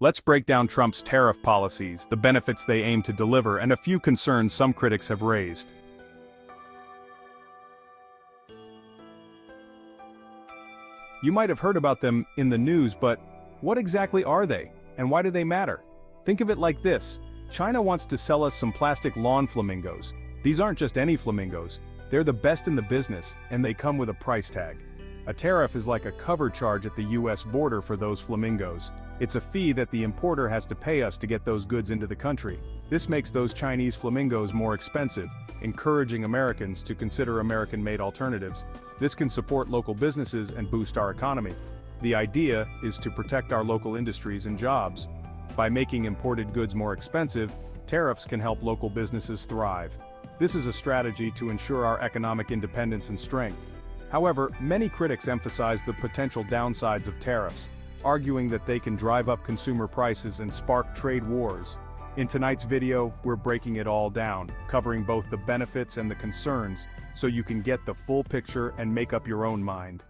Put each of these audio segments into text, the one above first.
Let's break down Trump's tariff policies, the benefits they aim to deliver, and a few concerns some critics have raised. You might have heard about them in the news, but what exactly are they, and why do they matter? Think of it like this. China wants to sell us some plastic lawn flamingos. These aren't just any flamingos. They're the best in the business, and they come with a price tag. A tariff is like a cover charge at the US border for those flamingos. It's a fee that the importer has to pay us to get those goods into the country. This makes those Chinese flamingos more expensive, encouraging Americans to consider American-made alternatives. This can support local businesses and boost our economy. The idea is to protect our local industries and jobs. By making imported goods more expensive, tariffs can help local businesses thrive. This is a strategy to ensure our economic independence and strength. However, many critics emphasize the potential downsides of tariffs, arguing that they can drive up consumer prices and spark trade wars. In tonight's video, we're breaking it all down, covering both the benefits and the concerns, so you can get the full picture and make up your own mind.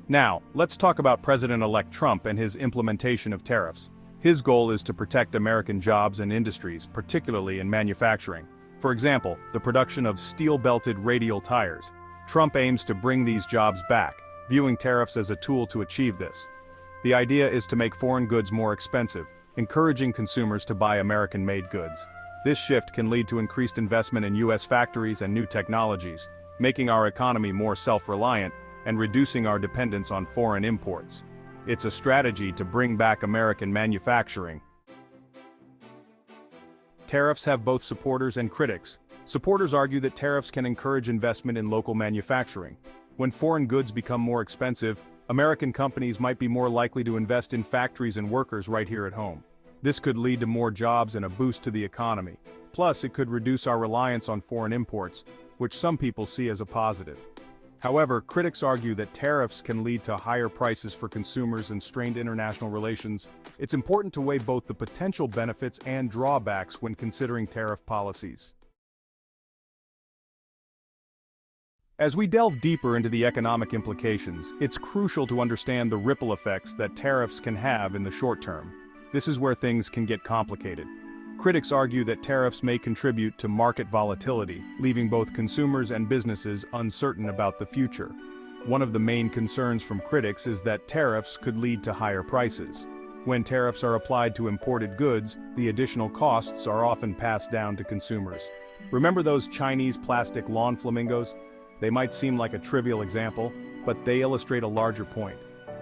Now, let's talk about President-elect Trump and his implementation of tariffs. His goal is to protect American jobs and industries, particularly in manufacturing. For example, the production of steel-belted radial tires. Trump aims to bring these jobs back, viewing tariffs as a tool to achieve this. The idea is to make foreign goods more expensive, encouraging consumers to buy American-made goods. This shift can lead to increased investment in U.S. factories and new technologies, making our economy more self-reliant and reducing our dependence on foreign imports. It's a strategy to bring back American manufacturing. Tariffs have both supporters and critics. Supporters argue that tariffs can encourage investment in local manufacturing. When foreign goods become more expensive, American companies might be more likely to invest in factories and workers right here at home. This could lead to more jobs and a boost to the economy. Plus, it could reduce our reliance on foreign imports, which some people see as a positive. However, critics argue that tariffs can lead to higher prices for consumers and strained international relations. It's important to weigh both the potential benefits and drawbacks when considering tariff policies. As we delve deeper into the economic implications, it's crucial to understand the ripple effects that tariffs can have in the short term. This is where things can get complicated. Critics argue that tariffs may contribute to market volatility, leaving both consumers and businesses uncertain about the future. One of the main concerns from critics is that tariffs could lead to higher prices. When tariffs are applied to imported goods, the additional costs are often passed down to consumers. Remember those Chinese plastic lawn flamingos? They might seem like a trivial example, but they illustrate a larger point.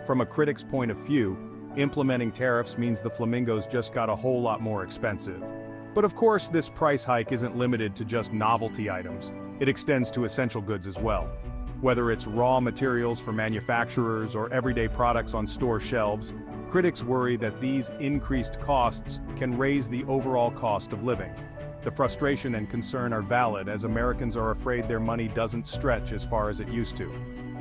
From a critic's point of view, implementing tariffs means the flamingos just got a whole lot more expensive. But of course, this price hike isn't limited to just novelty items. It extends to essential goods as well. Whether it's raw materials for manufacturers or everyday products on store shelves, critics worry that these increased costs can raise the overall cost of living. The frustration and concern are valid, as Americans are afraid their money doesn't stretch as far as it used to.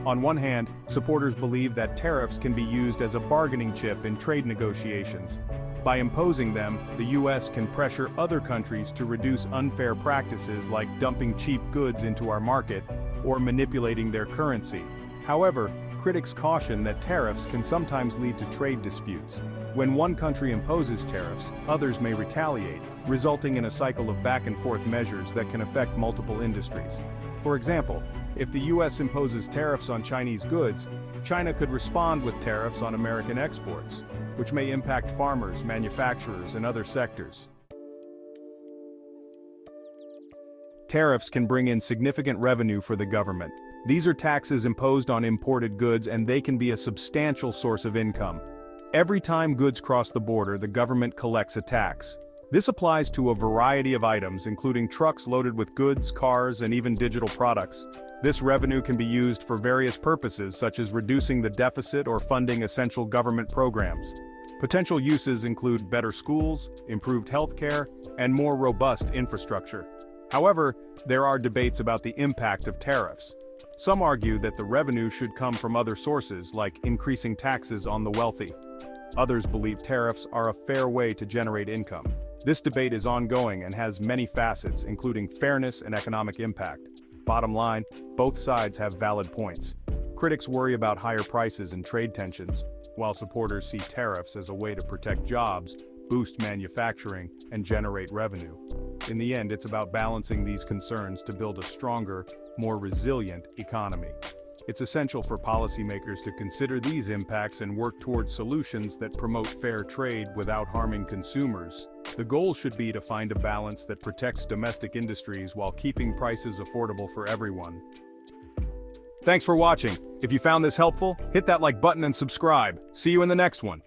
On one hand, supporters believe that tariffs can be used as a bargaining chip in trade negotiations. By imposing them, the U.S. can pressure other countries to reduce unfair practices like dumping cheap goods into our market or manipulating their currency. However, critics caution that tariffs can sometimes lead to trade disputes. When one country imposes tariffs, others may retaliate, resulting in a cycle of back-and-forth measures that can affect multiple industries. For example, if the U.S. imposes tariffs on Chinese goods, China could respond with tariffs on American exports, which may impact farmers, manufacturers, and other sectors. Tariffs can bring in significant revenue for the government. These are taxes imposed on imported goods, and they can be a substantial source of income. Every time goods cross the border, the government collects a tax. This applies to a variety of items, including trucks loaded with goods, cars, and even digital products. This revenue can be used for various purposes, such as reducing the deficit or funding essential government programs. Potential uses include better schools, improved healthcare, and more robust infrastructure. However, there are debates about the impact of tariffs. Some argue that the revenue should come from other sources, like increasing taxes on the wealthy. Others believe tariffs are a fair way to generate income. This debate is ongoing and has many facets, including fairness and economic impact. Bottom line, both sides have valid points. Critics worry about higher prices and trade tensions, while supporters see tariffs as a way to protect jobs, boost manufacturing, and generate revenue. In the end, it's about balancing these concerns to build a stronger, more resilient economy. It's essential for policymakers to consider these impacts and work towards solutions that promote fair trade without harming consumers. The goal should be to find a balance that protects domestic industries while keeping prices affordable for everyone. Thanks for watching. If you found this helpful, hit that like button and subscribe. See you in the next one.